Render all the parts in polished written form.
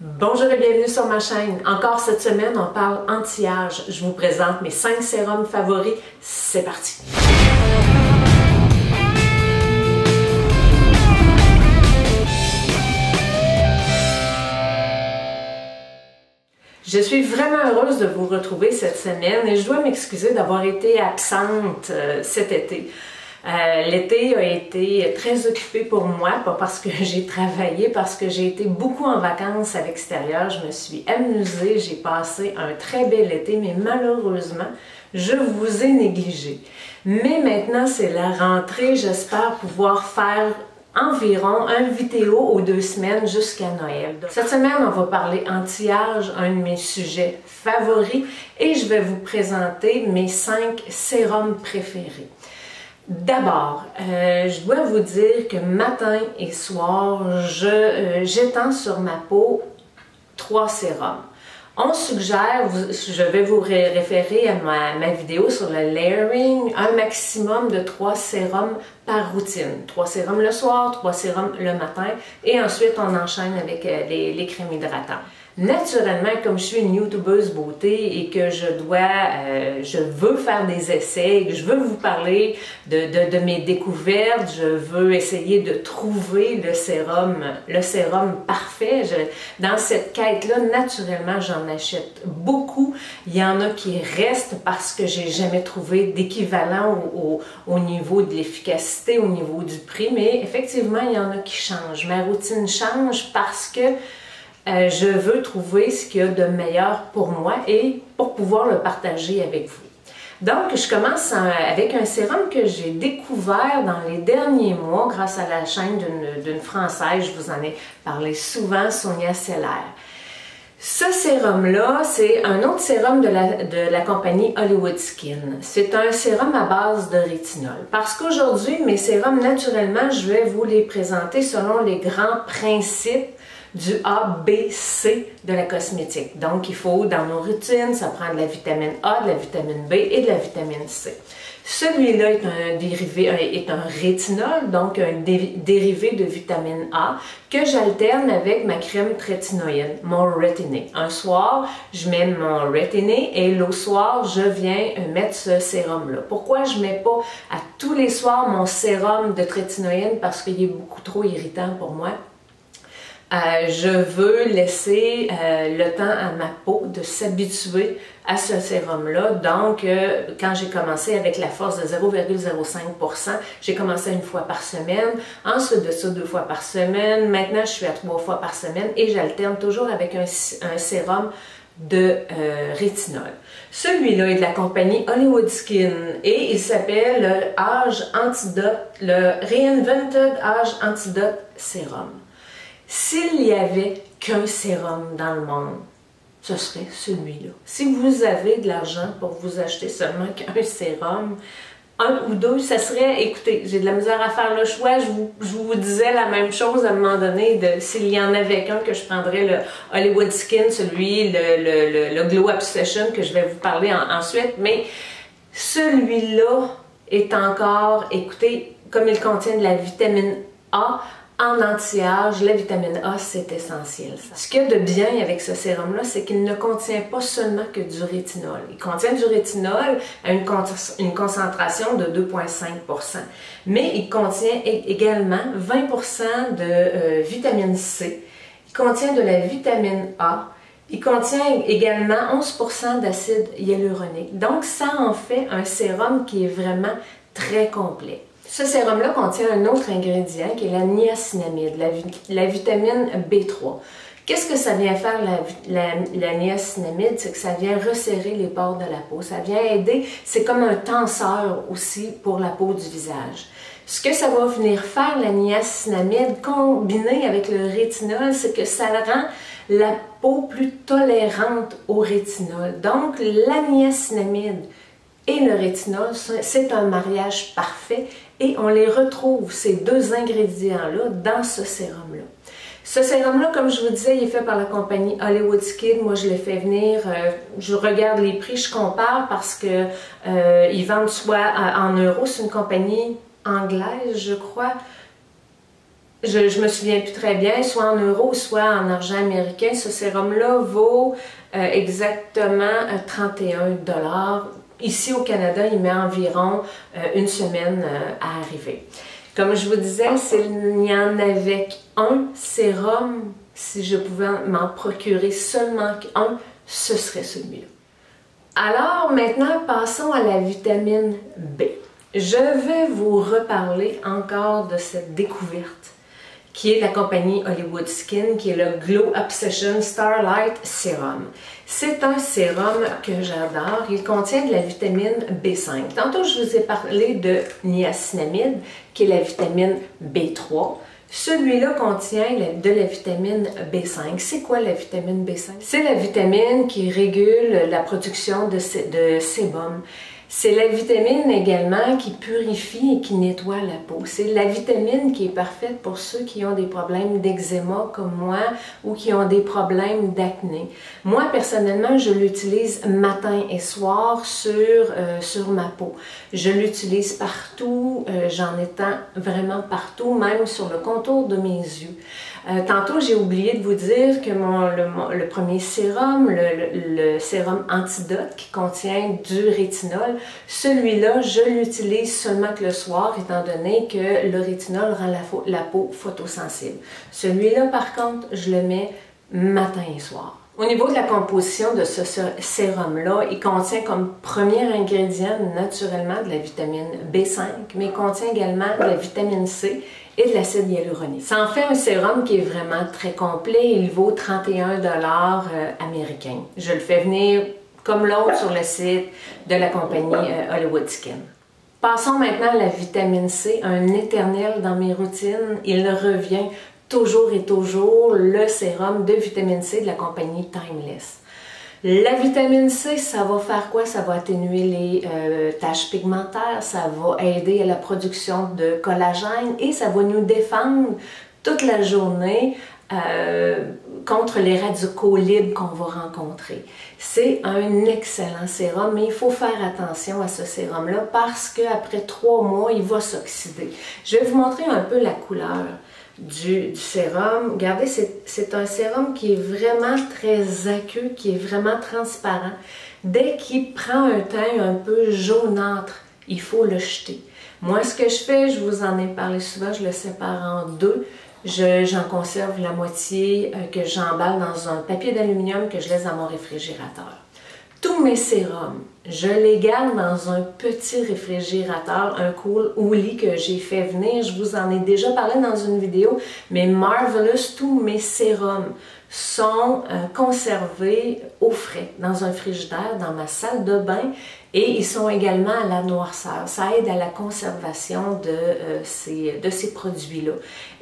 Bonjour et bienvenue sur ma chaîne. Encore cette semaine, on parle anti-âge. Je vous présente mes 5 sérums favoris. C'est parti! Je suis vraiment heureuse de vous retrouver cette semaine et je dois m'excuser d'avoir été absente cet été. L'été a été très occupé pour moi, pas parce que j'ai travaillé, parce que j'ai été beaucoup en vacances à l'extérieur. Je me suis amusée, j'ai passé un très bel été, mais malheureusement, je vous ai négligé. Mais maintenant, c'est la rentrée, j'espère pouvoir faire environ une vidéo aux 2 semaines jusqu'à Noël. Cette semaine, on va parler anti-âge, un de mes sujets favoris, et je vais vous présenter mes 5 sérums préférés. D'abord, je dois vous dire que matin et soir, j'étends sur ma peau 3 sérums. On suggère, je vais vous référer à ma vidéo sur le layering, un maximum de 3 sérums par routine. 3 sérums le soir, 3 sérums le matin et ensuite on enchaîne avec les crèmes hydratantes. Naturellement, comme je suis une youtubeuse beauté et que je veux faire des essais, que je veux vous parler de mes découvertes, je veux essayer de trouver le sérum parfait. Dans cette quête-là, naturellement, j'en achète beaucoup. Il y en a qui restent parce que j'ai jamais trouvé d'équivalent au niveau de l'efficacité, au niveau du prix, mais effectivement, il y en a qui changent. Ma routine change parce que je veux trouver ce qu'il y a de meilleur pour moi et pour pouvoir le partager avec vous. Donc, je commence avec un sérum que j'ai découvert dans les derniers mois grâce à la chaîne d'une Française, je vous en ai parlé souvent, Sonia Seller. Ce sérum-là, c'est un autre sérum de la compagnie Hollywood Skin. C'est un sérum à base de rétinol. Parce qu'aujourd'hui, mes sérums, naturellement, je vais vous les présenter selon les grands principes du A, B, C de la cosmétique. Donc, il faut, dans nos routines, ça prend de la vitamine A, de la vitamine B et de la vitamine C. Celui-là est un rétinol, donc un dérivé de vitamine A, que j'alterne avec ma crème trétinoïde, mon Retiné. Un soir, je mets mon Retiné et l'autre soir, je viens mettre ce sérum-là. Pourquoi je ne mets pas à tous les soirs mon sérum de trétinoïde? Parce qu'il est beaucoup trop irritant pour moi. Je veux laisser le temps à ma peau de s'habituer à ce sérum-là. Donc, quand j'ai commencé avec la force de 0,05%, j'ai commencé 1 fois par semaine. Ensuite de ça, 2 fois par semaine. Maintenant, je suis à 3 fois par semaine et j'alterne toujours avec un sérum de rétinol. Celui-là est de la compagnie Hollywood Skin et il s'appelle le Reinvented Age Antidote Sérum. S'il n'y avait qu'un sérum dans le monde, ce serait celui-là. Si vous avez de l'argent pour vous acheter seulement qu'un sérum, 1 ou 2, ça serait, écoutez, j'ai de la misère à faire le choix, je vous disais la même chose à un moment donné, s'il y en avait qu'un, que je prendrais le Hollywood Skin, le Glow Obsession, que je vais vous parler ensuite, mais celui-là est encore, écoutez, comme il contient de la vitamine A, en anti-âge, la vitamine A, c'est essentiel. Ce qu'il y a de bien avec ce sérum-là, c'est qu'il ne contient pas seulement que du rétinol. Il contient du rétinol à une concentration de 2,5%. Mais il contient également 20% de vitamine C. Il contient de la vitamine A. Il contient également 11% d'acide hyaluronique. Donc, ça en fait un sérum qui est vraiment très complet. Ce sérum-là contient un autre ingrédient qui est la niacinamide, la vitamine B3. Qu'est-ce que ça vient faire la niacinamide? C'est que ça vient resserrer les pores de la peau. Ça vient aider, c'est comme un tenseur aussi pour la peau du visage. Ce que ça va venir faire, la niacinamide, combinée avec le rétinol, c'est que ça rend la peau plus tolérante au rétinol. Donc, la niacinamide et le rétinol, c'est un mariage parfait et on les retrouve, ces 2 ingrédients-là, dans ce sérum-là. Ce sérum-là, comme je vous disais, il est fait par la compagnie Hollywood Skin. Moi, je l'ai fait venir, je regarde les prix, je compare parce que ils vendent soit en euros, c'est une compagnie anglaise, je crois. je me souviens plus très bien, soit en euros, soit en argent américain. Ce sérum-là vaut exactement 31 $. Ici au Canada, il met environ une semaine à arriver. Comme je vous disais, s'il y en avait un sérum, si je pouvais m'en procurer seulement un, ce serait celui-là. Alors maintenant, passons à la vitamine B. Je vais vous reparler encore de cette découverte qui est de la compagnie Hollywood Skin, qui est le Glow Obsession Starlight Serum. C'est un sérum que j'adore. Il contient de la vitamine B5. Tantôt, je vous ai parlé de niacinamide, qui est la vitamine B3. Celui-là contient de la vitamine B5. C'est quoi la vitamine B5? C'est la vitamine qui régule la production de sébum. C'est la vitamine également qui purifie et qui nettoie la peau. C'est la vitamine qui est parfaite pour ceux qui ont des problèmes d'eczéma comme moi ou qui ont des problèmes d'acné. Moi, personnellement, je l'utilise matin et soir sur ma peau. Je l'utilise partout, j'en étends vraiment partout, même sur le contour de mes yeux. Tantôt, j'ai oublié de vous dire que le premier sérum, le sérum Antidote qui contient du rétinol, celui-là, je l'utilise seulement que le soir, étant donné que le rétinol rend la peau photosensible. Celui-là, par contre, je le mets matin et soir. Au niveau de la composition de ce sérum-là, il contient comme premier ingrédient naturellement de la vitamine B5, mais il contient également de la vitamine C et de l'acide hyaluronique. Ça en fait un sérum qui est vraiment très complet. Il vaut 31 $ américains. Je le fais venir comme l'autre sur le site de la compagnie Hollywood Skin. Passons maintenant à la vitamine C, un éternel dans mes routines. Il revient toujours et toujours, le sérum de vitamine C de la compagnie Timeless. La vitamine C, ça va faire quoi? Ça va atténuer les taches pigmentaires, ça va aider à la production de collagène et ça va nous défendre toute la journée contre les radicaux libres qu'on va rencontrer. C'est un excellent sérum, mais il faut faire attention à ce sérum-là parce qu'après 3 mois, il va s'oxyder. Je vais vous montrer un peu la couleur du sérum. Regardez, c'est un sérum qui est vraiment très aqueux, qui est vraiment transparent. Dès qu'il prend un teint un peu jaunâtre, il faut le jeter. Moi, ce que je fais, je vous en ai parlé souvent, je le sépare en deux. J'en conserve la moitié que j'emballe dans un papier d'aluminium que je laisse dans mon réfrigérateur. Tous mes sérums, je les garde dans un petit réfrigérateur, un Cool Ouli que j'ai fait venir. Je vous en ai déjà parlé dans une vidéo, mais Marvelous, tous mes sérums sont conservés au frais dans un frigidaire, dans ma salle de bain, et ils sont également à la noirceur. Ça aide à la conservation de ces produits-là.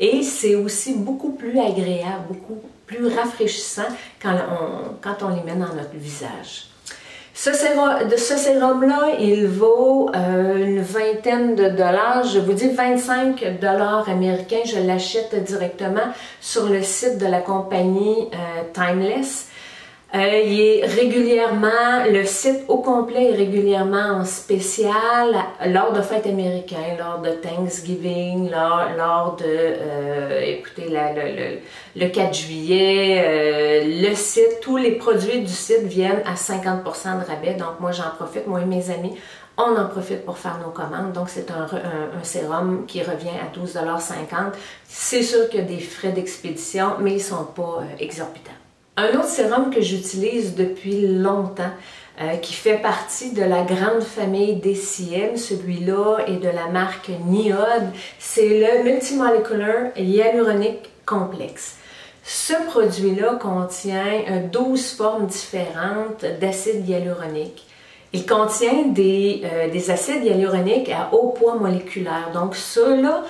Et c'est aussi beaucoup plus agréable, beaucoup plus rafraîchissant quand on les met dans notre visage. Ce sérum-là, il vaut une vingtaine de dollars. Je vous dis 25 $ américains. Je l'achète directement sur le site de la compagnie Timeless. Il est régulièrement, le site au complet est régulièrement en spécial lors de fêtes américaines, lors de Thanksgiving, lors de, écoutez, le 4 juillet, le site, tous les produits du site viennent à 50 % de rabais, donc moi j'en profite, moi et mes amis, on en profite pour faire nos commandes, donc c'est un sérum qui revient à 12,50 $. C'est sûr qu'il y a des frais d'expédition, mais ils ne sont pas exorbitants. Un autre sérum que j'utilise depuis longtemps, qui fait partie de la grande famille DCM, celui-là est de la marque Niode, c'est le Multimolecular Hyaluronic Complex. Ce produit-là contient 12 formes différentes d'acide hyaluronique. Il contient des acides hyaluroniques à haut poids moléculaire. Donc, ceux-là,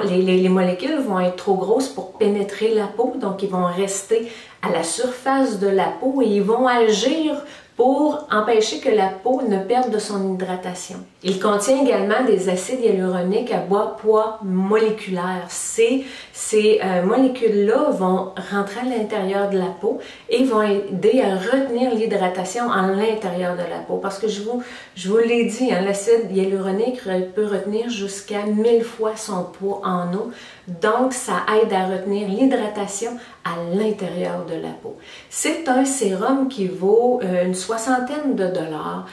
les molécules vont être trop grosses pour pénétrer la peau. Donc, ils vont rester à la surface de la peau et ils vont agir pour empêcher que la peau ne perde de son hydratation. Il contient également des acides hyaluroniques à bas poids moléculaire. Ces molécules-là vont rentrer à l'intérieur de la peau et vont aider à retenir l'hydratation à l'intérieur de la peau. Parce que je vous l'ai dit, hein, l'acide hyaluronique peut retenir jusqu'à 1000 fois son poids en eau. donc ça aide à retenir l'hydratation à l'intérieur de la peau. C'est un sérum qui vaut une soixantaine de dollars.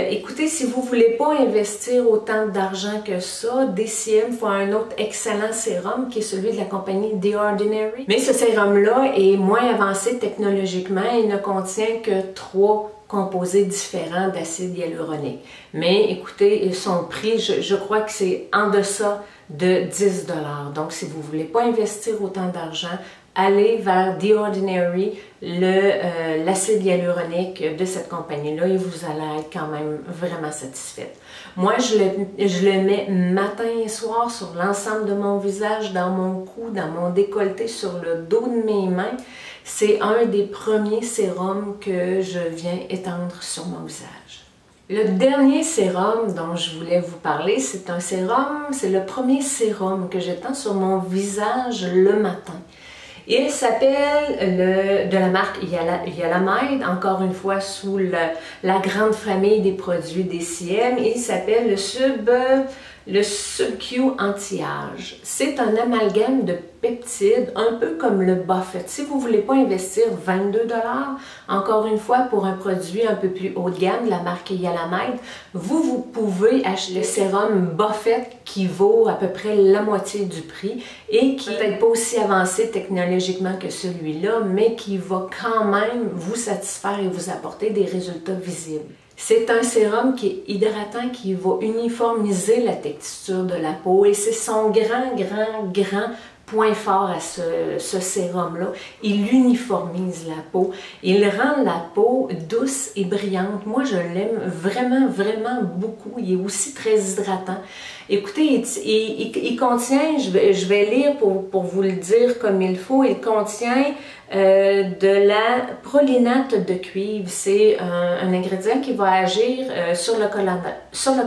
Écoutez, si vous ne voulez pas investir autant d'argent que ça, DCM fait un autre excellent sérum qui est celui de la compagnie The Ordinary. Mais ce sérum-là est moins avancé technologiquement et ne contient que 3 composés différents d'acide hyaluronique. Mais écoutez, son prix, je crois que c'est en deçà de 10 $. Donc, si vous ne voulez pas investir autant d'argent, allez vers The Ordinary, l'acide hyaluronique de cette compagnie-là et vous allez être quand même vraiment satisfaite. Moi, je le mets matin et soir sur l'ensemble de mon visage, dans mon cou, dans mon décolleté, sur le dos de mes mains. C'est un des premiers sérums que je viens étendre sur mon visage. Le dernier sérum dont je voulais vous parler, c'est un sérum, c'est le premier sérum que j'étends sur mon visage le matin. Il s'appelle de la marque Yalamide, encore une fois sous la grande famille des produits DCM. Il s'appelle le Sub-Q Anti-Âge. C'est un amalgame de peptides, un peu comme le Buffet. Si vous ne voulez pas investir 22 $, encore une fois, pour un produit un peu plus haut de gamme de la marque Yalamide, vous pouvez acheter le sérum Buffet qui vaut à peu près la moitié du prix et qui n'est peut-être pas aussi avancé technologiquement que celui-là, mais qui va quand même vous satisfaire et vous apporter des résultats visibles. C'est un sérum qui est hydratant, qui va uniformiser la texture de la peau et c'est son grand point fort à ce sérum-là. Il uniformise la peau. Il rend la peau douce et brillante. Moi, je l'aime vraiment beaucoup. Il est aussi très hydratant. Écoutez, il contient, je vais lire pour vous le dire comme il faut, il contient de la prolinate de cuivre. C'est un ingrédient qui va agir sur le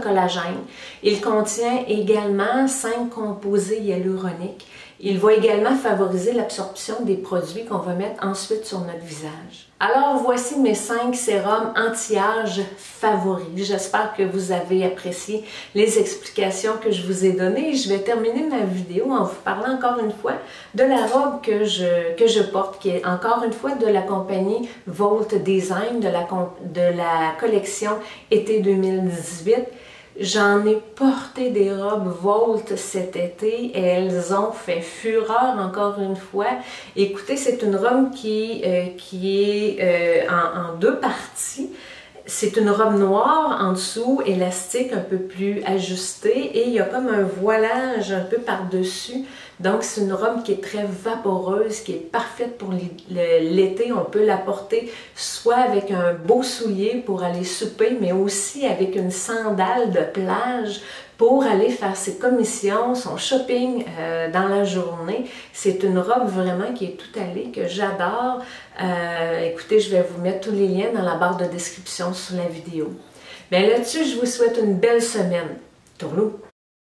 collagène. Il contient également 5 composés hyaluroniques. Il va également favoriser l'absorption des produits qu'on va mettre ensuite sur notre visage. Alors voici mes 5 sérums anti-âge favoris. J'espère que vous avez apprécié les explications que je vous ai données. Je vais terminer ma vidéo en vous parlant encore une fois de la robe que je porte, qui est encore une fois de la compagnie Volt Design, de la collection été 2018. J'en ai porté des robes Volt cet été et elles ont fait fureur encore une fois. Écoutez, c'est une robe qui est en 2 parties. C'est une robe noire en dessous, élastique, un peu plus ajustée et il y a comme un voilage un peu par-dessus. Donc c'est une robe qui est très vaporeuse, qui est parfaite pour l'été. On peut la porter soit avec un beau soulier pour aller souper, mais aussi avec une sandale de plage pour aller faire ses commissions, son shopping dans la journée. C'est une robe vraiment qui est tout allée, que j'adore. Écoutez, je vais vous mettre tous les liens dans la barre de description sous la vidéo. Bien là-dessus, je vous souhaite une belle semaine. Tourlou!